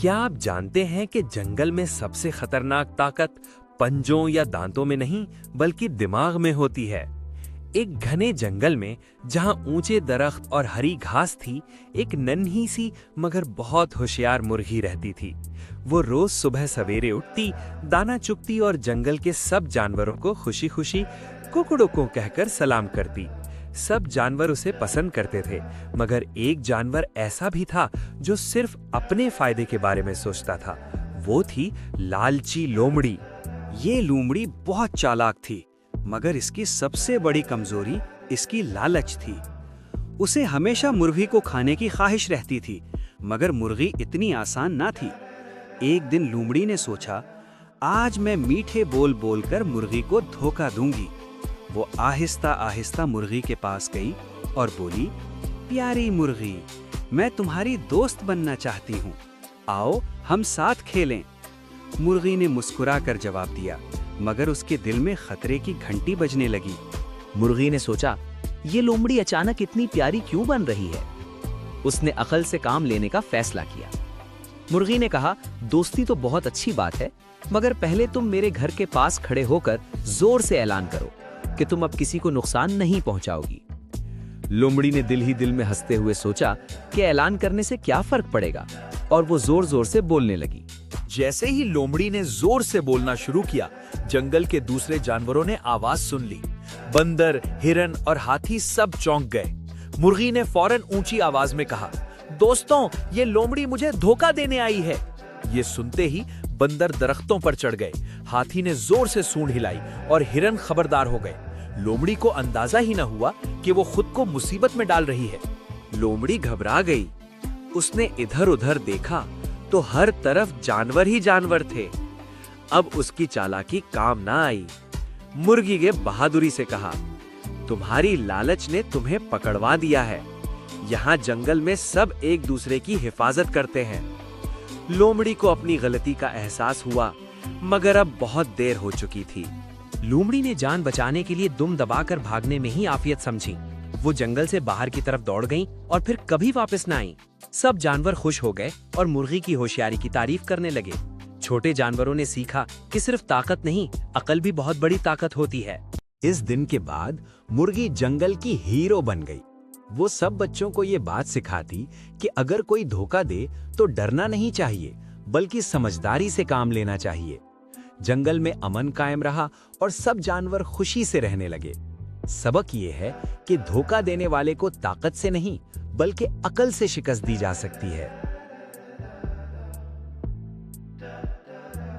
क्या आप जानते हैं कि जंगल में सबसे खतरनाक ताकत पंजों या दांतों में नहीं बल्कि दिमाग में होती है। एक घने जंगल में जहां ऊंचे दरख्त और हरी घास थी, एक नन्ही सी मगर बहुत होशियार मुर्गी रहती थी। वो रोज सुबह सवेरे उठती, दाना चुगती और जंगल के सब जानवरों को खुशी खुशी कुकड़ों कहकर सलाम करती। सब जानवर उसे पसंद करते थे, मगर एक जानवर ऐसा भी था जो सिर्फ अपने फायदे के बारे में सोचता था। वो थी लालची लोमड़ी। ये लोमड़ी बहुत चालाक थी, मगर इसकी सबसे बड़ी कमजोरी इसकी लालच थी। उसे हमेशा मुर्गी को खाने की ख्वाहिश रहती थी, मगर मुर्गी इतनी आसान ना थी। एक दिन लोमड़ी ने सोचा, आज मैं मीठे बोल बोलकर मुर्गी को धोखा दूंगी। वो आहिस्ता आहिस्ता मुर्गी के पास गई और बोली, प्यारी मुर्गी, मैं तुम्हारी दोस्त बनना चाहती हूँ, आओ हम साथ खेलें। मुर्गी ने मुस्कुराकर जवाब दिया, मगर उसके दिल में खतरे की घंटी बजने लगी। मुर्गी ने सोचा, ये लोमड़ी अचानक इतनी प्यारी क्यों बन रही है। उसने अकल से काम लेने का फैसला किया। मुर्गी ने कहा, दोस्ती तो बहुत अच्छी बात है, मगर पहले तुम मेरे घर के पास खड़े होकर जोर से ऐलान करो कि तुम अब किसी को नुकसान नहीं पहुंचाओगी। लोमड़ी ने दिल ही दिल में हंसते हुए सोचा कि ऐलान करने से क्या फर्क पड़ेगा, और वो जोर जोर से बोलने लगी। जैसे ही लोमड़ी ने जोर से बोलना शुरू किया, जंगल के दूसरे जानवरों ने आवाज सुन ली। बंदर, हिरन और हाथी सब चौंक गए। मुर्गी ने फौरन ऊंची आवाज में कहा, दोस्तों, ये लोमड़ी मुझे धोखा देने आई है। ये सुनते ही बंदर दरख्तों पर चढ़ गए, हाथी ने जोर से सूंड हिलाई और हिरन खबरदार हो गए। लोमड़ी को अंदाजा ही न हुआ कि वो खुद को मुसीबत में डाल रही है। लोमड़ी घबरा गई। उसने इधर उधर देखा तो हर तरफ जानवर ही जानवर थे। अब उसकी चालाकी काम ना आई। मुर्गी ने बहादुरी से कहा, तुम्हारी लालच ने तुम्हें पकड़वा दिया है। यहाँ जंगल में सब एक दूसरे की हिफाजत करते हैं। लोमड़ी को अपनी गलती का एहसास हुआ, मगर अब बहुत देर हो चुकी थी। लोमड़ी ने जान बचाने के लिए दुम दबाकर भागने में ही आफियत समझी। वो जंगल से बाहर की तरफ दौड़ गईं और फिर कभी वापस न आई। सब जानवर खुश हो गए और मुर्गी की होशियारी की तारीफ करने लगे। छोटे जानवरों ने सीखा कि सिर्फ ताकत नहीं, अकल भी बहुत बड़ी ताकत होती है। इस दिन के बाद मुर्गी जंगल की हीरो बन गई। वो सब बच्चों को ये बात सिखाती कि अगर कोई धोखा दे तो डरना नहीं चाहिए, बल्कि समझदारी से काम लेना चाहिए। जंगल में अमन कायम रहा और सब जानवर खुशी से रहने लगे। सबक ये है कि धोखा देने वाले को ताकत से नहीं, बल्कि अकल से शिकस्त दी जा सकती है।